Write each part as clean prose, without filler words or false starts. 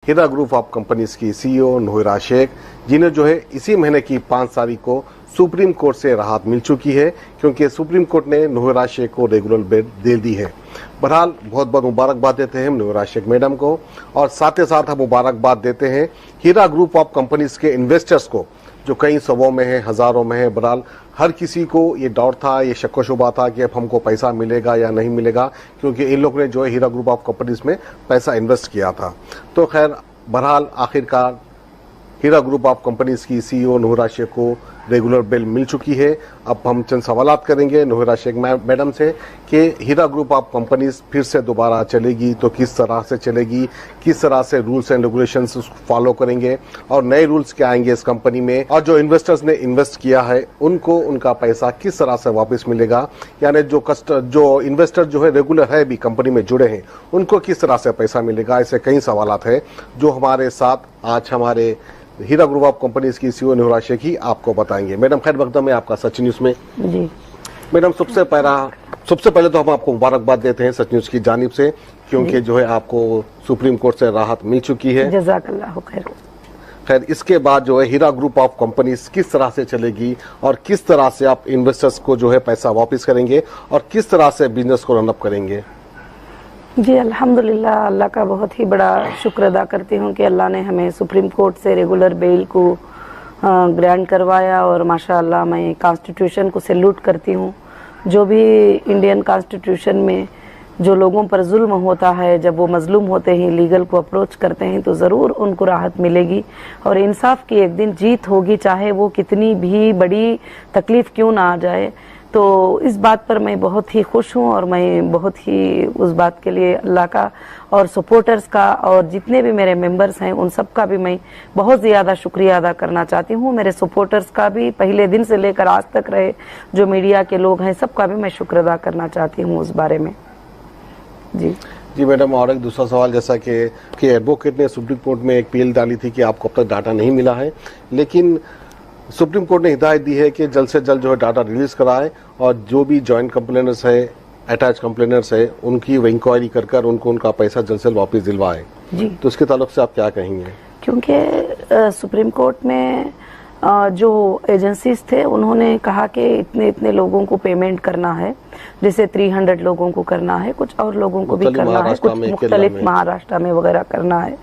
Heera group of companies की CEO Nohira Sheikh, जिन्हें जो है इसी महीने की 5 तारीख को सुप्रीम कोर्ट से राहत मिल चुकी है, क्योंकि सुप्रीम कोर्ट ने नोहिरा शेख को रेगुलर बेल दे दी है। बहरहाल बहुत बहुत मुबारकबाद देते हैं हम नोहिरा शेख मैडम को, और साथ ही साथ हम मुबारकबाद देते हैं हीरा ग्रुप ऑफ कंपनीज के इन्वेस्टर्स को, जो कई सौों में है, हजारों में है। बहरहाल हर किसी को ये डाउट था, ये शक व शुबा था कि अब हमको पैसा मिलेगा या नहीं मिलेगा, क्योंकि इन लोगों ने जो है हीरा ग्रुप ऑफ कंपनीज में पैसा इन्वेस्ट किया था। तो खैर बहरहाल आखिरकार हीरा ग्रुप ऑफ कंपनीज की सीईओ नोहिरा शेख को रेगुलर बेल मिल चुकी है। अब हम चंद सवालात करेंगे नोहिरा शेख मैडम से कि हीरा ग्रुप ऑफ कंपनीज फिर से दोबारा चलेगी तो किस तरह से चलेगी, किस तरह से रूल्स एंड रेगुलेशंस फॉलो करेंगे और नए रूल्स क्या आएंगे इस कंपनी में, और जो इन्वेस्टर्स ने इन्वेस्ट किया है उनको उनका पैसा किस तरह से वापस मिलेगा, यानी जो इन्वेस्टर जो है रेगुलर है भी कंपनी में जुड़े हैं उनको किस तरह से पैसा मिलेगा। ऐसे कई सवालात है जो हमारे साथ आज हमारे हीरा ग्रुप ऑफ कंपनीज की सीईओ नोहिरा शेख ही आपको बताएंगे। मैडम खैर वक्त में आपका सच न्यूज में जी। मैडम सबसे पहले तो हम आपको मुबारकबाद देते हैं सच न्यूज की जानिब से, क्योंकि जो है आपको सुप्रीम कोर्ट से राहत मिल चुकी है। जज़ाकल्लाहु खैर। खैर इसके बाद जो है हीरा ग्रुप ऑफ कंपनीज किस तरह से चलेगी और किस तरह से आप इन्वेस्टर्स को जो है पैसा वापस करेंगे और किस तरह से बिजनेस को रनअप करेंगे? जी अल्हम्दुलिल्लाह, अल्लाह का बहुत ही बड़ा शुक्र अदा करती हूँ कि अल्लाह ने हमें सुप्रीम कोर्ट से रेगुलर बेल को ग्रांट करवाया, और माशाअल्लाह मैं कॉन्स्टिट्यूशन को सैल्यूट करती हूँ। जो भी इंडियन कॉन्स्टिट्यूशन में जो लोगों पर जुल्म होता है, जब वो मजलूम होते हैं, लीगल को अप्रोच करते हैं, तो ज़रूर उनको राहत मिलेगी और इंसाफ की एक दिन जीत होगी, चाहे वो कितनी भी बड़ी तकलीफ़ क्यों ना आ जाए। तो इस बात पर मैं बहुत ही खुश हूँ और मैं बहुत ही उस बात के लिए अल्लाह का और सपोर्टर्स का और जितने भी मेरे मेंबर्स हैं उन सब का भी मैं बहुत ज़्यादा शुक्रिया अदा करना चाहती हूँ। मेरे सपोर्टर्स का भी, पहले दिन से लेकर आज तक रहे जो मीडिया के लोग हैं, सबका भी मैं शुक्र अदा करना चाहती हूँ उस बारे में। जी मैडम, और एक दूसरा सवाल, जैसा कि एडवोकेट ने सुप्रीम कोर्ट में एक अपील डाली थी कि आपको अब तक डाटा नहीं मिला है, लेकिन सुप्रीम कोर्ट ने हिदायत दी है कि जल्द से जल्द जो है डाटा रिलीज कराए और जो भी जॉइंट कंप्लेनर्स है, अटैच कंप्लेनर्स है, उनकी इंक्वायरी कर उनको उनका पैसा जल्द से जल्द वापस दिलवाए। तो इसके ताल्लुक से आप क्या कहेंगे? क्योंकि सुप्रीम कोर्ट में जो एजेंसीज थे उन्होंने कहा कि इतने इतने लोगों को पेमेंट करना है, जैसे 300 लोगों को करना है, कुछ और लोगों को भी करना है, कुछ मुख्तलिफ महाराष्ट्र में वगैरह करना है।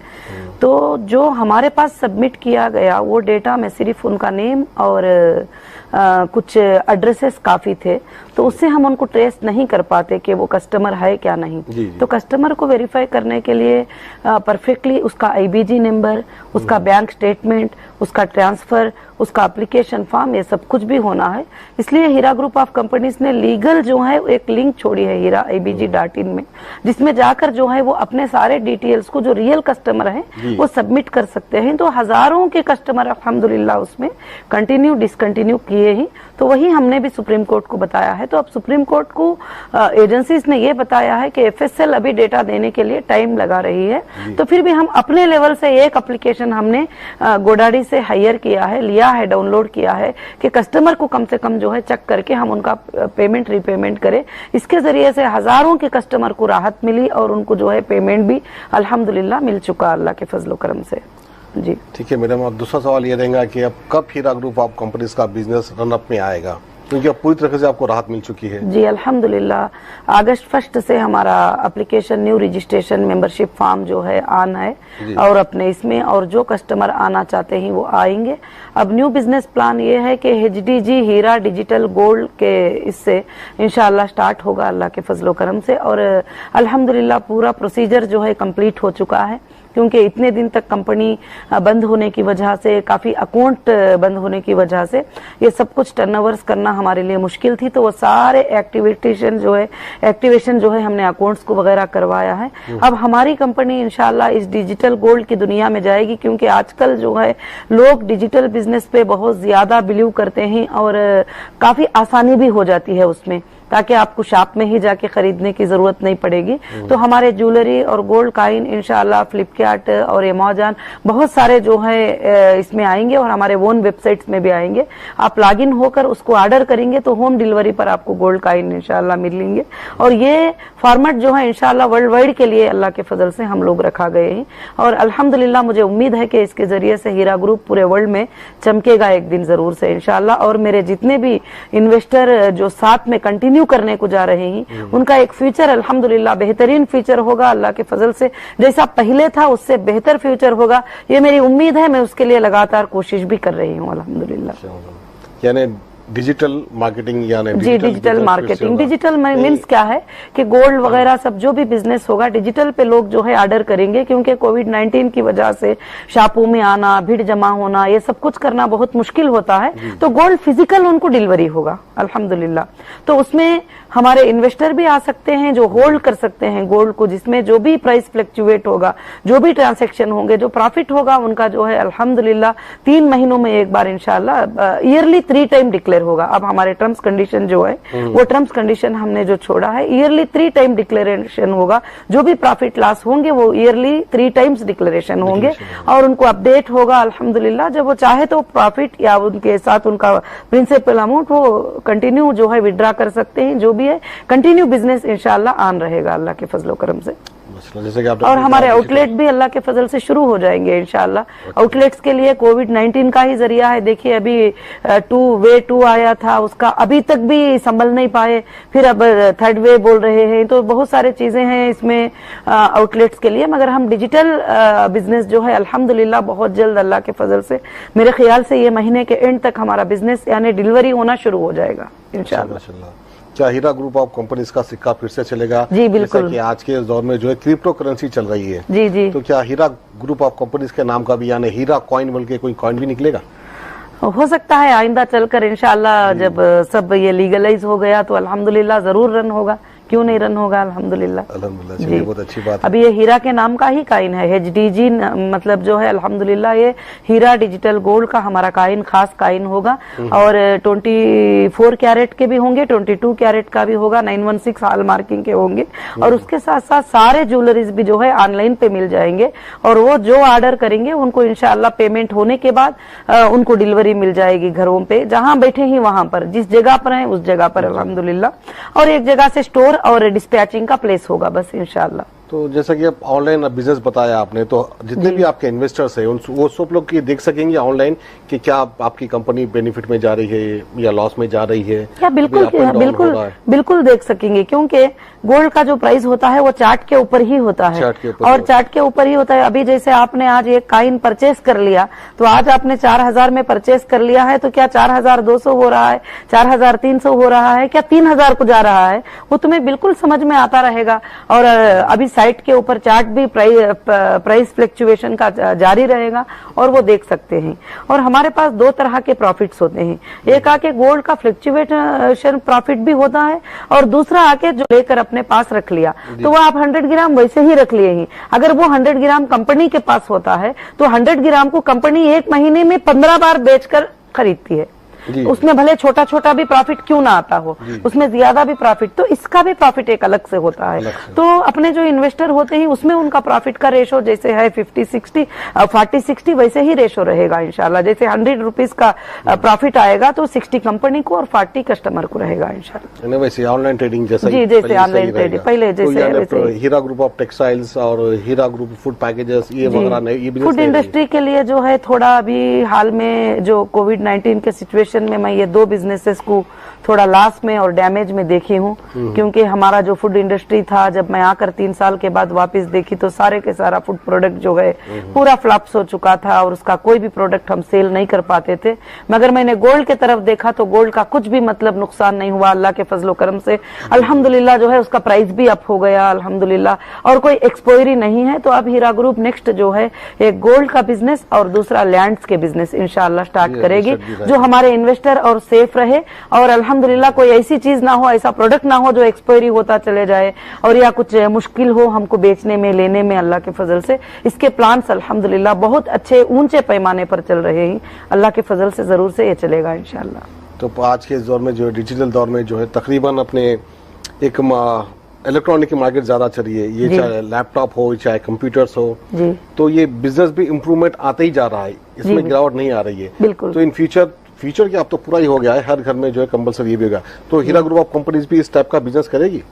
तो जो हमारे पास सबमिट किया गया वो डेटा में सिर्फ उनका नेम और कुछ एड्रेसेस काफी थे, तो उससे हम उनको ट्रेस नहीं कर पाते कि वो कस्टमर है क्या नहीं। तो कस्टमर को वेरीफाई करने के लिए परफेक्टली उसका आईबीजी नंबर, उसका बैंक स्टेटमेंट, उसका ट्रांसफर, उसका एप्लीकेशन फॉर्म, ये सब कुछ भी होना है। इसलिए हीरा ग्रुप ऑफ कंपनीज ने लीगल जो है एक लिंक छोड़ी है हीरा-ibg.in में, जिसमें जाकर जो है वो अपने सारे डिटेल्स को, जो रियल कस्टमर हैं, वो सबमिट कर सकते हैं। तो हजारों के कस्टमर अल्हम्दुलिल्लाह उसमें कंटिन्यू डिसकंटिन्यू किए ही, तो वही हमने भी सुप्रीम कोर्ट को बताया है। तो अब सुप्रीम कोर्ट को एजेंसीज ने ये बताया है कि एफएसएल अभी डेटा देने के लिए टाइम लगा रही है, तो फिर भी हम अपने लेवल से एक एप्लीकेशन हमने गोडाडी से हायर किया है, लिया है, डाउनलोड किया है कि कस्टमर को कम से कम जो है चेक करके हम उनका पेमेंट रीपेमेंट करें। इसके जरिए से हजारों के कस्टमर को राहत मिली और उनको जो है पेमेंट भी अल्हम्दुलिल्लाह मिल चुका अल्लाह के फजल करम से। जी ठीक है मैडम, और दूसरा सवाल ये रहेगा कि अब कब हीरा ग्रुप ऑफ कंपनीज का बिजनेस रनअप में आएगा, क्योंकि अब पूरी तरह से आपको राहत मिल चुकी है? जी अल्हम्दुलिल्लाह, अगस्त 1 से हमारा application new registration membership form जो है आना है और अपने इसमें, और जो कस्टमर आना चाहते हैं वो आएंगे। अब न्यू बिजनेस प्लान ये है कि एचडीजी हीरा डिजिटल गोल्ड के इससे इंशाअल्लाह स्टार्ट होगा अल्लाह के फजलो करम से, और अल्हम्दुलिल्लाह पूरा प्रोसीजर जो है कंप्लीट हो चुका है, क्योंकि इतने दिन तक कंपनी बंद होने की वजह से, काफी अकाउंट बंद होने की वजह से ये सब कुछ टर्नओवर्स करना हमारे लिए मुश्किल थी। तो वो सारे एक्टिवेशन जो है हमने अकाउंट्स को वगैरह करवाया है। अब हमारी कंपनी इंशाल्लाह इस डिजिटल गोल्ड की दुनिया में जाएगी, क्योंकि आजकल जो है लोग डिजिटल बिजनेस पे बहुत ज्यादा बिलीव करते हैं और काफी आसानी भी हो जाती है उसमें। ताकि आपको शॉप में ही जाके खरीदने की जरूरत नहीं पड़ेगी। तो हमारे ज्वेलरी और गोल्ड कॉइन इंशाल्लाह फ्लिपकार्ट और अमेज़न बहुत सारे जो है इसमें आएंगे और हमारे ओन वेबसाइट्स में भी आएंगे। आप लॉगिन होकर उसको ऑर्डर करेंगे तो होम डिलीवरी पर आपको गोल्ड कॉइन इंशाल्लाह मिलेंगे। और ये फॉर्मेट जो है इंशाल्लाह वर्ल्ड वाइड के लिए अल्लाह के फजल से हम लोग रखा गए हैं और अल्हम्दुलिल्लाह मुझे उम्मीद है कि इसके जरिए से हीरा ग्रुप पूरे वर्ल्ड में चमकेगा एक दिन जरूर से इंशाल्लाह। और मेरे जितने भी इन्वेस्टर जो साथ में कंटिन्यू करने को जा रहे हैं उनका एक फ्यूचर अल्हम्दुलिल्लाह बेहतरीन फ्यूचर होगा अल्लाह के फजल से। जैसा पहले था उससे बेहतर फ्यूचर होगा, ये मेरी उम्मीद है। मैं उसके लिए लगातार कोशिश भी कर रही हूँ अल्हम्दुलिल्लाह। यानी डिजिटल मार्केटिंग यानी जी डिजिटल मार्केटिंग, डिजिटल मीन्स क्या है कि गोल्ड वगैरह सब जो भी बिजनेस होगा डिजिटल पे लोग जो है ऑर्डर करेंगे, क्योंकि कोविड-19 की वजह से शॉपों में आना, भीड़ जमा होना, ये सब कुछ करना बहुत मुश्किल होता है। तो गोल्ड फिजिकल उनको डिलीवरी होगा अल्हम्दुलिल्लाह। तो उसमें हमारे इन्वेस्टर भी आ सकते हैं जो होल्ड कर सकते हैं गोल्ड को, जिसमें जो भी प्राइस फ्लक्चुएट होगा, जो भी ट्रांसेक्शन होंगे, जो प्रॉफिट होगा उनका जो है अल्हम्दुलिल्लाह 3 महीनों में एक बार इंशाल्लाह ईयरली 3 टाइम डिक्लेयर होगा। अब हमारे टर्म्स कंडीशन जो है वो टर्म्स कंडीशन हमने जो छोड़ा है, ईयरली 3 टाइम डिक्लेरेशन होगा। जो भी प्रॉफिट लॉस होंगे वो ईयरली 3 टाइम्स डिक्लेरेशन होंगे और उनको अपडेट होगा अल्हम्दुलिल्लाह। जब वो चाहे तो प्रॉफिट या उनके साथ उनका प्रिंसिपल अमाउंट वो कंटिन्यू जो है विड्रा कर सकते हैं। जो भी है कंटिन्यू बिजनेस इंशाल्लाह ऑन रहेगा अल्लाह के फजलो करम से। जैसे कि और हमारे आउटलेट भी अल्लाह के फजल से शुरू हो जाएंगे इंशाल्लाह। आउटलेट्स के लिए कोविड-19 का ही जरिया है। देखिए अभी वे टू आया था, उसका अभी तक भी संभल नहीं पाए, फिर अब 3rd वे बोल रहे हैं। तो बहुत सारे चीजें हैं इसमें आउटलेट्स के लिए, मगर हम डिजिटल बिजनेस जो है अल्हम्दुलिल्लाह बहुत जल्द अल्लाह के फजल से, मेरे ख्याल से ये महीने के एंड तक हमारा बिजनेस यानी डिलीवरी होना शुरू हो जाएगा इंशाल्लाह। क्या हीरा ग्रुप ऑफ कंपनीज का सिक्का फिर से चलेगा? जी बिल्कुल। जैसा कि आज के दौर में जो है क्रिप्टो करेंसी चल रही है, जी जी, तो क्या हीरा ग्रुप ऑफ कंपनीज के नाम का भी यानी हीरा कॉइन बोल के कोई कॉइन भी निकलेगा? हो सकता है आइंदा चलकर इंशाल्लाह जब सब ये लीगलाइज हो गया तो अल्हम्दुलिल्लाह जरूर रन होगा, क्यों नहीं रन होगा अल्हम्दुलिल्लाह। अल्हम्दुलिल्लाह, चलिए बहुत अच्छी बात है। अभी ये हीरा के नाम का ही काइन है, HDG मतलब जो है अल्हम्दुलिल्लाह ये हीरा डिजिटल गोल्ड का हमारा काइन खास काइन होगा। और 24 कैरेट के भी होंगे, 22 कैरेट का भी होगा, 916 हॉल मार्किंग के होंगे। और उसके साथ साथ सारे ज्वेलरीज भी जो है ऑनलाइन पे मिल जाएंगे और वो जो ऑर्डर करेंगे उनको इंशाल्लाह पेमेंट होने के बाद उनको डिलीवरी मिल जाएगी घरों पे, जहां बैठे ही वहां पर, जिस जगह पर है उस जगह पर अल्हम्दुलिल्लाह। और एक जगह से स्टोर और डिस्पैचिंग का प्लेस होगा बस इंशाल्लाह। तो जैसा कि आप ऑनलाइन बिजनेस बताया आपने, तो जितने भी आपके इन्वेस्टर्स हैं वो सब लोग ये देख सकेंगे ऑनलाइन कि क्या आपकी कंपनी बेनिफिट में जा रही है या लॉस में जा रही है? क्या बिल्कुल बिल्कुल देख सकेंगे, क्योंकि गोल्ड का जो प्राइस होता है वो चार्ट के ऊपर ही होता है और चार्ट के ऊपर ही होता है। अभी जैसे आपने आज एक काइन परचेस कर लिया तो आज आपने 4000 में परचेस कर लिया है, तो क्या 4200 हो रहा है, 4300 हो रहा है, क्या 3000 को जा रहा है, वो तुम्हें बिल्कुल समझ में आता रहेगा। और अभी साइट के ऊपर चार्ट भी प्राइस फ्लक्चुएशन का जारी रहेगा और वो देख सकते हैं। और हमारे पास 2 तरह के प्रॉफिट्स होते हैं, एक आके गोल्ड का फ्लक्चुएशन प्रॉफिट भी होता है और दूसरा आके जो लेकर अपने पास रख लिया तो वो आप 100 ग्राम वैसे ही रख लिए ही। अगर वो 100 ग्राम कंपनी के पास होता है तो 100 ग्राम को कंपनी 1 महीने में 15 बार बेचकर खरीदती है। उसमें भले छोटा छोटा भी प्रॉफिट क्यों ना आता हो, उसमें ज्यादा भी प्रॉफिट, तो इसका भी प्रॉफिट एक अलग से होता है। तो अपने जो इन्वेस्टर होते हैं उसमें उनका प्रॉफिट का रेशो जैसे है 50-60 40-60 वैसे ही रेशो रहेगा इंशाल्लाह। जैसे 100 रुपीज का प्रॉफिट आएगा तो 60 कंपनी को और 40 कस्टमर को रहेगा इंशाल्लाह। वैसे ऑनलाइन ट्रेडिंग जैसा जी, जैसे ऑनलाइन ट्रेडिंग पहले जैसे हीरा ग्रुप ऑफ टेक्सटाइल्स और हीरा ग्रुप फूड पैकेजेस ये वगैरह, ये फूड इंडस्ट्री के लिए जो है थोड़ा अभी हाल में जो कोविड-19 के सिचुएशन में मैं ये 2 बिजनेसेस को थोड़ा लॉस में और डैमेज में देखी हूँ, क्योंकि हमारा जो फूड इंडस्ट्री था जब मैं आकर 3 साल के बाद वापस देखी तो सारे के सारा फूड प्रोडक्ट जो है पूरा फ्लॉप्स हो चुका था और उसका कोई भी प्रोडक्ट हम सेल नहीं कर पाते थे। मगर मैंने गोल्ड के तरफ देखा तो गोल्ड का कुछ भी मतलब नुकसान नहीं हुआ अल्लाह के फजलो करम से अल्हम्दुलिल्लाह। जो है उसका प्राइस भी अप हो गया अल्हम्दुलिल्लाह और कोई एक्सपायरी नहीं है। तो अब हीरा ग्रुप नेक्स्ट जो है एक गोल्ड का बिजनेस और दूसरा लैंड्स के बिजनेस इंशाल्लाह स्टार्ट करेगी, जो हमारे इन्वेस्टर और सेफ रहे और अल्हम्दुलिल्लाह कोई ऐसी चीज ना हो, ऐसा प्रोडक्ट ना हो जो एक्सपायरी होता चले जाए और या कुछ मुश्किल हो हमको बेचने में लेने में। अल्लाह के फजल से इसके प्लान्स अल्हम्दुलिल्लाह बहुत अच्छे ऊंचे पैमाने पर चल रहे हैं, अल्लाह के फजल से जरूर से ये चलेगा इंशाल्लाह। तो आज के इस दौर में जो है डिजिटल दौर में जो है तकरीबन अपने एक इलेक्ट्रॉनिक की मार्केट ज्यादा चल रही है, ये जी। चाहे लैपटॉप हो चाहे कंप्यूटर्स हो, जी तो ये बिजनेस भी इम्प्रूवमेंट आते ही जा रहा है, इसमें गिरावट नहीं आ रही है। बिल्कुल। तो इन फ्यूचर क्या अब तो पूरा ही हो गया है, हर घर में जो है कंपलसरी ये भी होगा। तो हीरा ग्रुप ऑफ कंपनीज भी इस टाइप का बिजनेस करेगी?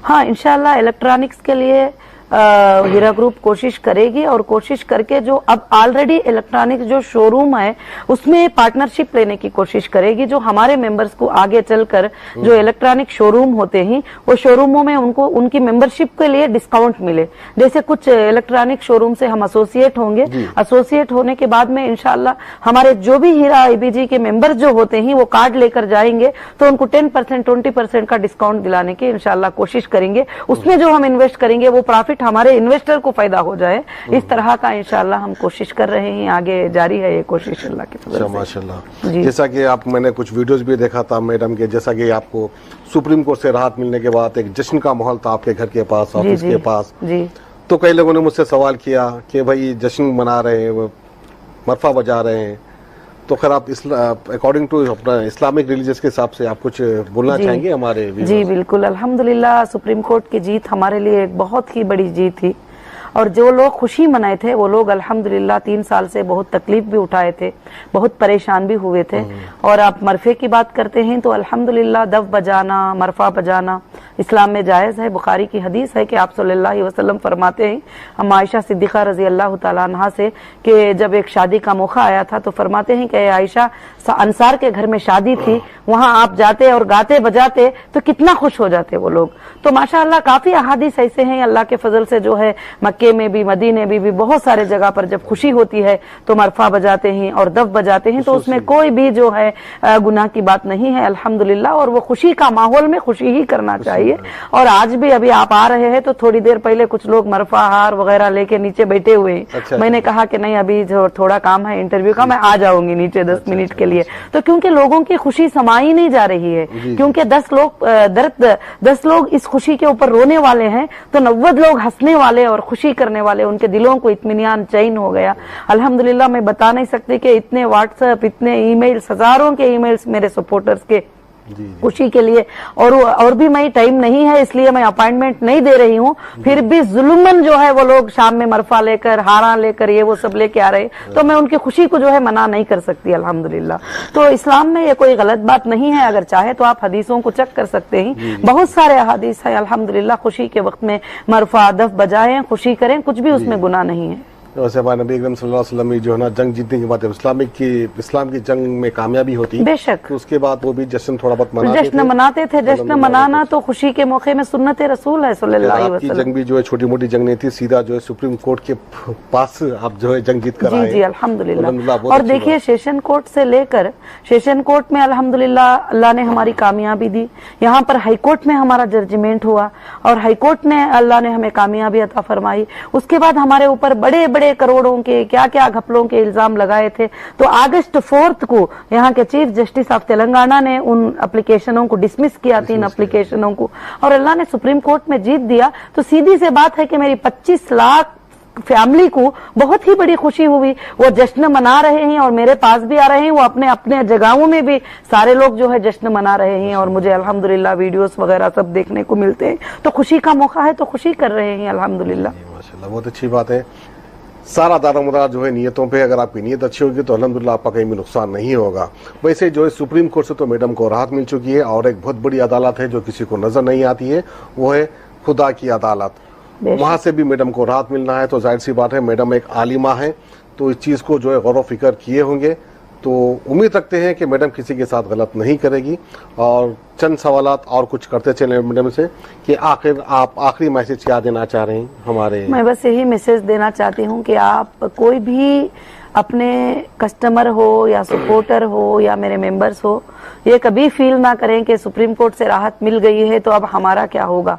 हाँ, इंशाल्लाह इलेक्ट्रॉनिक्स के लिए हीरा ग्रुप कोशिश करेगी, और कोशिश करके जो अब ऑलरेडी इलेक्ट्रॉनिक्स जो शोरूम है उसमें पार्टनरशिप लेने की कोशिश करेगी, जो हमारे मेंबर्स को आगे चलकर जो इलेक्ट्रॉनिक शोरूम होते हैं वो शोरूमों में उनको उनकी मेंबरशिप के लिए डिस्काउंट मिले। जैसे कुछ इलेक्ट्रॉनिक शोरूम से हम एसोसिएट होंगे, एसोसिएट होने के बाद में इंशाल्लाह हमारे जो भी हीरा आईबीजी के मेंबर्स जो होते हैं वो कार्ड लेकर जाएंगे तो उनको 10% 20% का डिस्काउंट दिलाने की इंशाल्लाह कोशिश करेंगे। उसमें जो हम इन्वेस्ट करेंगे वो प्रॉफिट हमारे इन्वेस्टर को फायदा हो जाए, इस तरह का इंशाल्लाह हम कोशिश कर रहे हैं, आगे जारी है ये कोशिश अल्लाह के फजल से। माशाल्लाह। जी। जैसा कि आप मैंने कुछ वीडियोस भी देखा था मैडम के, जैसा कि आपको सुप्रीम कोर्ट से राहत मिलने के बाद एक जश्न का माहौल था आपके घर के पास, ऑफिस के पास। जी तो कई लोगों ने मुझसे सवाल किया कि भाई जश्न मना रहे हैं, वो मरफा बजा रहे हैं, तो खैर आप अकॉर्डिंग टू अपना इस्लामिक रिलीजियस के हिसाब से आप कुछ बोलना चाहेंगे हमारे? जी बिल्कुल, अल्हम्दुलिल्लाह सुप्रीम कोर्ट की जीत हमारे लिए एक बहुत ही बड़ी जीत थी, और जो लोग खुशी मनाए थे वो लोग अल्हम्दुलिल्लाह 3 साल से बहुत तकलीफ भी उठाए थे, बहुत परेशान भी हुए थे। और आप मरफे की बात करते हैं तो अल्हम्दुलिल्लाह दफ बजाना, मरफा बजाना इस्लाम में जायज़ है। बुखारी की हदीस है कि आप सल्लल्लाहु अलैहि वसल्लम फरमाते हैं, हम आयशा सिद्दीक़ा रज़ी अल्लाह तआला अन्हा से, कि जब एक शादी का मौका आया था तो फरमाते हैं कि आयशा अंसार के घर में शादी थी, वहां आप जाते और गाते बजाते तो कितना खुश हो जाते वो लोग। तो माशाअल्लाह काफी अहादीस ऐसे हैं अल्लाह के फजल से, जो है मक्के में भी मदीने में भी बहुत सारे जगह पर जब खुशी होती है तो मरफा बजाते हैं और दफ बजाते हैं, तो उसमें कोई भी जो है गुनाह की बात नहीं है अल्हम्दुलिल्लाह। और वो खुशी का माहौल में खुशी ही करना चाहिए। और आज भी अभी आप आ रहे हैं तो थोड़ी देर पहले कुछ लोग मरफा हार वगैरह लेके नीचे बैठे हुए हैं। अच्छा, मैंने कहा कि नहीं अभी जो थोड़ा काम है इंटरव्यू का, मैं आ जाऊंगी नीचे 10 मिनट के लिए। तो क्योंकि लोगों की खुशी समाई नहीं जा रही है, क्योंकि 10 लोग इस खुशी के ऊपर रोने वाले हैं तो 90 लोग हंसने वाले और खुशी करने वाले, उनके दिलों को इत्मीनान चैन हो गया अल्हम्दुलिल्लाह। मैं बता नहीं सकती कि इतने व्हाट्सएप, इतने ईमेल्स, हजारों के ईमेल्स मेरे सपोर्टर्स के खुशी के लिए, और भी मैं टाइम नहीं है इसलिए मैं अपॉइंटमेंट नहीं दे रही हूँ, फिर भी जुल्मन जो है वो लोग शाम में मरफा लेकर, हारा लेकर, ये वो सब लेके आ रहे, तो मैं उनकी खुशी को जो है मना नहीं कर सकती अल्हम्दुलिल्लाह। तो इस्लाम में ये कोई गलत बात नहीं है, अगर चाहे तो आप हदीसों को चेक कर सकते हैं, बहुत सारे हदीस है अल्हम्दुलिल्लाह, खुशी के वक्त में मरफा दफ बजाएं, खुशी करें, कुछ भी उसमें गुनाह नहीं है। वैसे हमारे नबी अकरम सल्लल्लाहु अलैहि वसल्लम जो है ना जंग जीतने के बाद इस्लाम की जंग में कामयाबी होती, बेशक, तो उसके बाद वो भी जश्न थोड़ा बहुत मनाते थे। जश्न मनाना तो खुशी के मौके में सुन्नत रसूल है सल्लल्लाहु अलैहि आपकी वसल्लम। जंग भी जो है छोटी मोटी जंग नहीं थी, सीधा जो है सुप्रीम कोर्ट के पास आप जो है जंग जीत कर आए। जी अल्हम्दुलिल्लाह। बहुत और अच्छी देखिए सेशन कोर्ट से लेकर सेशन कोर्ट में अल्हम्दुलिल्लाह अल्लाह ने हमारी कामयाबी दी, यहाँ पर हाई कोर्ट में हमारा जजमेंट हुआ और हाई कोर्ट ने अल्लाह ने हमें कामयाबी अता फरमाई। उसके बाद हमारे ऊपर बड़े बड़े करोड़ों के क्या क्या घपलों के इल्जाम लगाए थे, तो अगस्त 4 को यहाँ के चीफ जस्टिस ऑफ तेलंगाना ने उन एप्लीकेशनों को डिसमिस किया, 3 एप्लीकेशनों को, और अल्लाह ने सुप्रीम कोर्ट में जीत दिया। तो सीधी सी बात है कि मेरी 25 लाख फैमिली को बहुत ही बड़ी खुशी हुई, वो जश्न मना रहे हैं और मेरे पास भी आ रहे हैं, वो अपने अपने जगहों में भी सारे लोग जो है जश्न मना रहे हैं और मुझे अल्हम्दुलिल्लाह वीडियोस वगैरह सब देखने को मिलते हैं। तो खुशी का मौका है तो खुशी कर रहे हैं अल्हम्दुलिल्लाह। माशाल्लाह, बहुत अच्छी बात है। सारा दारोमदार जो है नियतों पे, अगर आपकी नियत अच्छी होगी तो अल्हम्दुलिल्लाह आपका कहीं भी नुकसान नहीं होगा। वैसे जो है सुप्रीम कोर्ट से तो मैडम को राहत मिल चुकी है, और एक बहुत बड़ी अदालत है जो किसी को नजर नहीं आती है, वो है खुदा की अदालत। वहां से भी मैडम को राहत मिलना है, तो जाहिर सी बात है मैडम एक आलिमा है, तो इस चीज को जो है गौर फिक्र किए होंगे, तो उम्मीद रखते हैं कि मैडम किसी के साथ गलत नहीं करेगी। और चंद सवालात और कुछ करते चले मैडम से कि आखिर आप आखिरी मैसेज क्या देना चाह रहे हैं हमारे? मैं बस यही मैसेज देना चाहती हूँ कि आप कोई भी अपने कस्टमर हो या सपोर्टर हो या मेरे मेंबर्स हो, ये कभी फील ना करें कि सुप्रीम कोर्ट से राहत मिल गई है तो अब हमारा क्या होगा।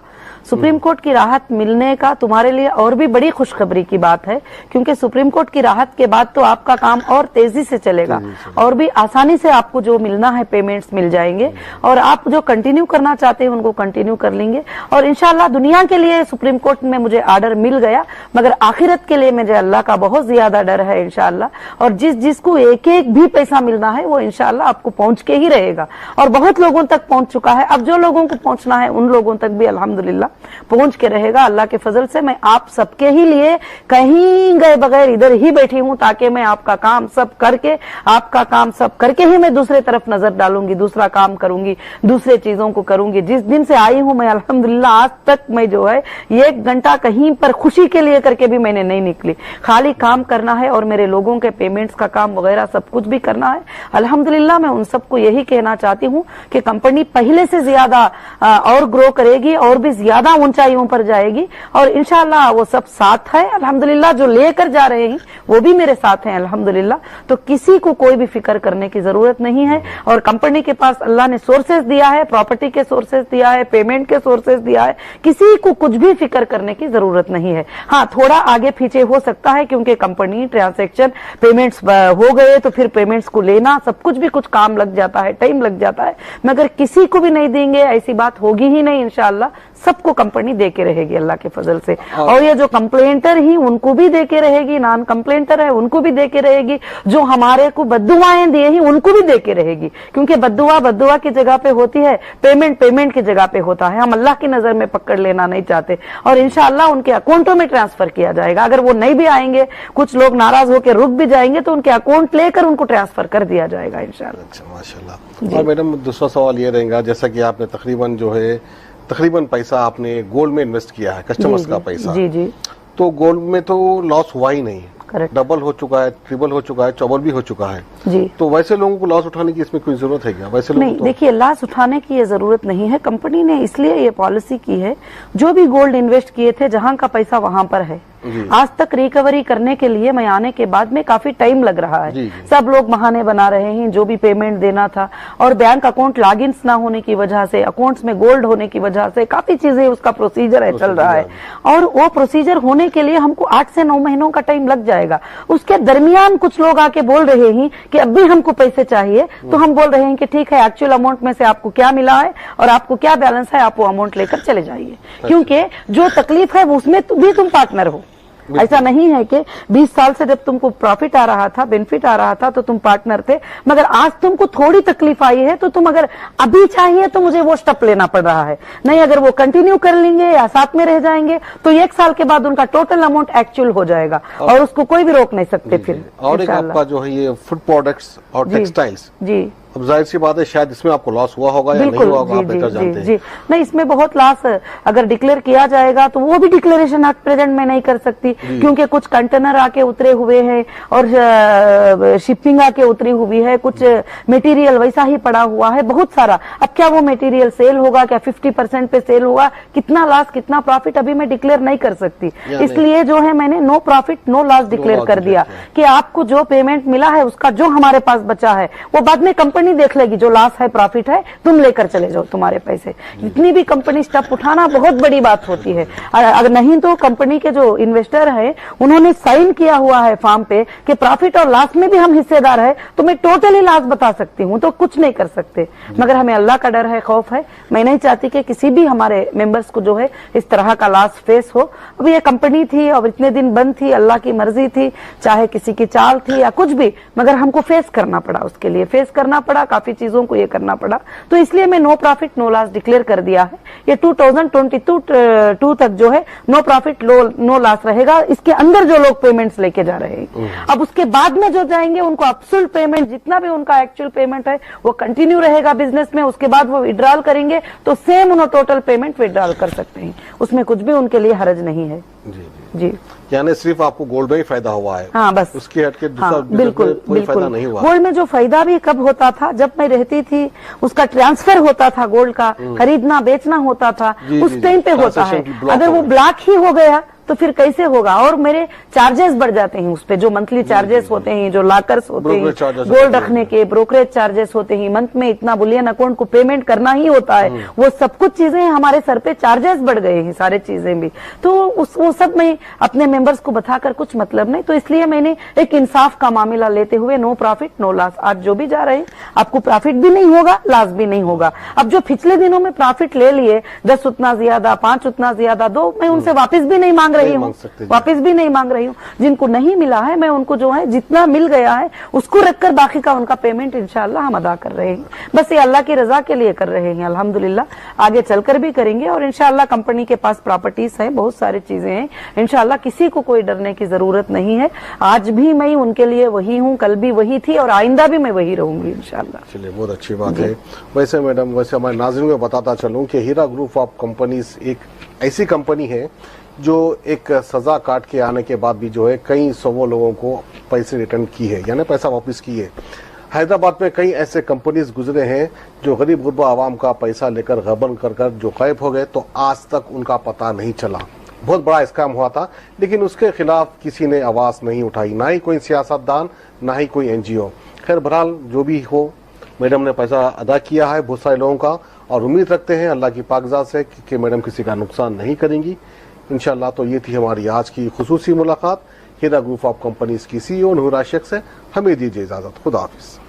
सुप्रीम कोर्ट की राहत मिलने का तुम्हारे लिए और भी बड़ी खुशखबरी की बात है, क्योंकि सुप्रीम कोर्ट की राहत के बाद तो आपका काम और तेजी से चलेगा और भी आसानी से आपको जो मिलना है पेमेंट्स मिल जाएंगे। और आप जो कंटिन्यू करना चाहते हैं उनको कंटिन्यू कर लेंगे। और इंशाल्लाह दुनिया के लिए सुप्रीम कोर्ट में मुझे आर्डर मिल गया, मगर आखिरत के लिए मुझे अल्लाह का बहुत ज्यादा डर है इंशाल्लाह। और जिसको एक एक भी पैसा मिलना है वो इंशाल्लाह आपको पहुंच के ही रहेगा, और बहुत लोगों तक पहुंच चुका है। अब जो लोगों को पहुंचना है उन लोगों तक भी अल्हम्दुलिल्लाह पहुंच के रहेगा अल्लाह के फजल से। मैं आप सबके ही लिए कहीं गए बगैर इधर ही बैठी हूं, ताकि मैं आपका काम सब करके ही मैं दूसरे तरफ नजर डालूंगी, दूसरा काम करूंगी, दूसरे चीजों को करूंगी। जिस दिन से आई हूं मैं अल्हम्दुलिल्लाह आज तक मैं जो है 1 घंटा कहीं पर खुशी के लिए करके भी मैंने नहीं निकली। खाली काम करना है और मेरे लोगों के पेमेंट्स का काम वगैरह सब कुछ भी करना है। अल्हम्दुलिल्लाह मैं उन सबको यही कहना चाहती हूँ कि कंपनी पहले से ज्यादा और ग्रो करेगी और भी ज्यादा ऊंचाइयों पर जाएगी, और इंशाल्लाह वो सब साथ है अल्हम्दुलिल्लाह। जो लेकर जा रहे हैं वो भी मेरे साथ हैं अल्हम्दुलिल्लाह। तो किसी को कोई भी फिक्र करने की जरूरत नहीं है। और कंपनी के पास अल्लाह ने सोर्सेज दिया है, प्रॉपर्टी के सोर्सेज दिया है, पेमेंट के सोर्सेज दिया है, किसी को कुछ भी फिक्र करने की जरूरत नहीं है। हाँ, थोड़ा आगे पीछे हो सकता है क्योंकि कंपनी ट्रांजैक्शन पेमेंट्स हो गए तो फिर पेमेंट्स को लेना सब कुछ भी कुछ काम लग जाता है, टाइम लग जाता है, मगर किसी को भी नहीं देंगे ऐसी बात होगी ही नहीं इंशाल्लाह। सबको कंपनी दे के रहेगी अल्लाह के फजल से। और ये जो कंप्लेंटर ही उनको भी दे के रहेगी, नॉन कंप्लेंटर है उनको भी दे के रहेगी, जो हमारे को बद्दुआएं दिए ही उनको भी दे के रहेगी। क्योंकि बद्दुआ की जगह पे होती है, पेमेंट की जगह पे होता है। हम अल्लाह की नजर में पकड़ लेना नहीं चाहते, और इंशाल्लाह उनके अकाउंटों में ट्रांसफर किया जाएगा। अगर वो नहीं भी आएंगे, कुछ लोग नाराज होकर रुक भी जाएंगे, तो उनके अकाउंट लेकर उनको ट्रांसफर कर दिया जाएगा इंशाल्लाह। अच्छा, माशाल्लाह। और मैडम दूसरा सवाल ये रहेगा, जैसा कि आपने तकरीबन पैसा आपने गोल्ड में इन्वेस्ट किया है, कस्टमर्स का पैसा, जी, तो गोल्ड में तो लॉस हुआ ही नहीं, करेक्ट, डबल हो चुका है, ट्रिपल हो चुका है, चौबल भी हो चुका है जी। तो वैसे लोगों को लॉस उठाने की इसमें कोई जरूरत है क्या? वैसे लोगों नहीं, को देखिए लॉस उठाने की ये जरूरत नहीं है। कंपनी ने इसलिए ये पॉलिसी की है, जो भी गोल्ड इन्वेस्ट किए थे जहां का पैसा वहां पर है। आज तक रिकवरी करने के लिए मैं आने के बाद में काफी टाइम लग रहा है। सब लोग बहाने बना रहे हैं, जो भी पेमेंट देना था, और बैंक अकाउंट लॉगिन्स ना होने की वजह से, अकाउंट्स में गोल्ड होने की वजह से काफी चीजें उसका प्रोसीजर है चल रहा है, और वो प्रोसीजर होने के लिए हमको 8 से 9 महीनों का टाइम लग जाएगा। उसके दरमियान कुछ लोग आके बोल रहे हैं कि अब भी हमको पैसे चाहिए, तो हम बोल रहे हैं कि ठीक है, एक्चुअल अमाउंट में से आपको क्या मिला है और आपको क्या बैलेंस है, आप वो अमाउंट लेकर चले जाइए। क्योंकि जो तकलीफ है उसमें भी तुम पार्टनर हो। ऐसा नहीं है कि 20 साल से जब तुमको प्रॉफिट आ रहा था, बेनिफिट आ रहा था, तो तुम पार्टनर थे, मगर आज तुमको थोड़ी तकलीफ आई है तो तुम अगर अभी चाहिए तो मुझे वो स्टेप लेना पड़ रहा है। नहीं, अगर वो कंटिन्यू कर लेंगे या साथ में रह जाएंगे तो 1 साल के बाद उनका टोटल अमाउंट एक्चुअल हो जाएगा, और उसको कोई भी रोक नहीं सकते फिर। और एक आपका जो है ये फूड प्रोडक्ट्स और टेक्सटाइल्स, जी, अब जाहिर सी बात है शायद इसमें आपको लॉस हुआ होगा या नहीं हुआ होगा, आप बेहतर जानते हैं। जी, नहीं, इसमें बहुत लॉस अगर डिक्लेयर किया जाएगा तो वो भी डिक्लेरेशन आज प्रेजेंट में नहीं कर सकती, क्योंकि कुछ कंटेनर आके उतरे हुए हैं और शिपिंग आके उतरी हुई है, कुछ मटेरियल वैसा ही पड़ा हुआ है बहुत सारा। अब क्या वो मटेरियल सेल होगा, क्या 50% पे सेल होगा, कितना लॉस कितना प्रॉफिट अभी मैं डिक्लेयर नहीं कर सकती। इसलिए जो है मैंने no profit no loss declare कर दिया कि आपको जो पेमेंट मिला है उसका जो हमारे पास बचा है वो बाद में कंपनी देख लेगी, जो लॉस है प्रॉफिट है तुम लेकर चले जाओ तुम्हारे पैसे। जितनी भी कंपनी स्टेप उठाना बहुत बड़ी बात होती है। अगर नहीं तो कंपनी के जो इन्वेस्टर है उन्होंने साइन किया हुआ है फॉर्म पे कि प्रॉफिट और लॉस में भी हम हिस्सेदार है, तो मैं टोटली लॉस बता सकती हूँ, तो कुछ नहीं कर सकते। मगर हमें अल्लाह का डर है, खौफ है। मैं नहीं चाहती कि किसी भी हमारे मेंबर्स को जो है इस तरह का लॉस फेस हो। अब ये कंपनी थी और इतने दिन बंद थी, अल्लाह की मर्जी थी, चाहे किसी की चाल थी या कुछ भी, मगर हमको फेस करना पड़ा, उसके लिए फेस करना पड़ा, काफी चीजों को ये करना पड़ा। तो इसलिए मैं no profit no loss declare कर दिया है। ये 2022 तक जो है नो प्रॉफिट नो लॉस रहेगा। इसके अंदर जो लोग पेमेंट्स लेके जा रहे हैं, अब उसके बाद में जो जाएंगे उनको एब्सोल्यूट पेमेंट जितना भी उनका एक्चुअल पेमेंट है वो कंटिन्यू रहेगा बिजनेस में। उसके बाद वो विड्रॉल करेंगे तो सेम उन्होंने टोटल पेमेंट विड्रॉल कर सकते हैं, उसमें कुछ भी उनके लिए हरज नहीं है। जी, यानी सिर्फ आपको गोल्ड में ही फायदा हुआ है। हाँ, बस उसके हटके दूसरा बिल्कुल कोई फायदा नहीं हुआ। गोल्ड में जो फायदा भी कब होता था, जब मैं रहती थी उसका ट्रांसफर होता था, गोल्ड का खरीदना बेचना होता था, उस टाइम पे होता है। अगर वो ब्लॉक ही हो गया तो फिर कैसे होगा। और मेरे चार्जेस बढ़ जाते हैं उस पे, जो मंथली चार्जेस होते हैं, जो लॉकर्स होते हैं, गोल्ड रखने के ब्रोकरेज चार्जेस होते हैं, मंथ में इतना बुलियन अकाउंट को पेमेंट करना ही होता है, वो सब कुछ चीजें हमारे सर पे चार्जेस बढ़ गए हैं, सारे चीजें भी। तो वो सब मैं अपने मेंबर्स को बताकर कुछ मतलब नहीं, तो इसलिए मैंने एक इंसाफ का मामला लेते हुए नो प्रॉफिट नो लॉस, आज जो भी जा रहे हैं आपको प्रॉफिट भी नहीं होगा, लॉस भी नहीं होगा। अब जो पिछले दिनों में प्रॉफिट ले लिए 10 उतना ज्यादा, 5 उतना ज्यादा, 2 मैं उनसे वापस भी नहीं मांग रही हूँ, वापस भी नहीं मांग रही हूँ। जिनको नहीं मिला है मैं उनको जो है जितना मिल गया है उसको रखकर बाकी का उनका पेमेंट इंशाल्लाह हम अदा कर रहे हैं। बस ये अल्लाह की रजा के लिए कर रहे हैं, अल्हम्दुलिल्लाह आगे चलकर भी करेंगे। और इंशाल्लाह कंपनी के पास प्रॉपर्टीज है, बहुत सारी चीजें हैं, इंशाल्लाह किसी को कोई डरने की जरूरत नहीं है। आज भी मैं उनके लिए वही हूँ, कल भी वही थी और आइंदा भी मैं वही रहूंगी इंशाल्लाह। चलिए, बहुत अच्छी बात है। वैसे मैडम, वैसे हमारे नाज़रीन को बताता चलूं कि हीरा ग्रुप ऑफ कंपनीज एक ऐसी कंपनी है जो एक सजा काट के आने के बाद भी जो है कई सौ लोगों को पैसे रिटर्न की है, यानी पैसा वापस की है। हैदराबाद में कई ऐसे कंपनीज गुजरे हैं जो गरीब गुरबा आवाम का पैसा लेकर गबन कर कर जो गायब हो गए, तो आज तक उनका पता नहीं चला। बहुत बड़ा स्कैम हुआ था, लेकिन उसके खिलाफ किसी ने आवाज नहीं उठाई, ना ही कोई सियासतदान, ना ही कोई NGO। खैर बहरहाल जो भी हो, मैडम ने पैसा अदा किया है बहुत सारे लोगों का, और उम्मीद रखते हैं अल्लाह की पाकज़ात से कि मैडम किसी का नुकसान नहीं करेंगी इंशाल्लाह। तो ये थी हमारी आज की खुसूसी मुलाकात हीरा ग्रुप ऑफ कंपनीज की CEO नूरा शेख से। हमें दीजिए इजाजत, खुदा हाफिज।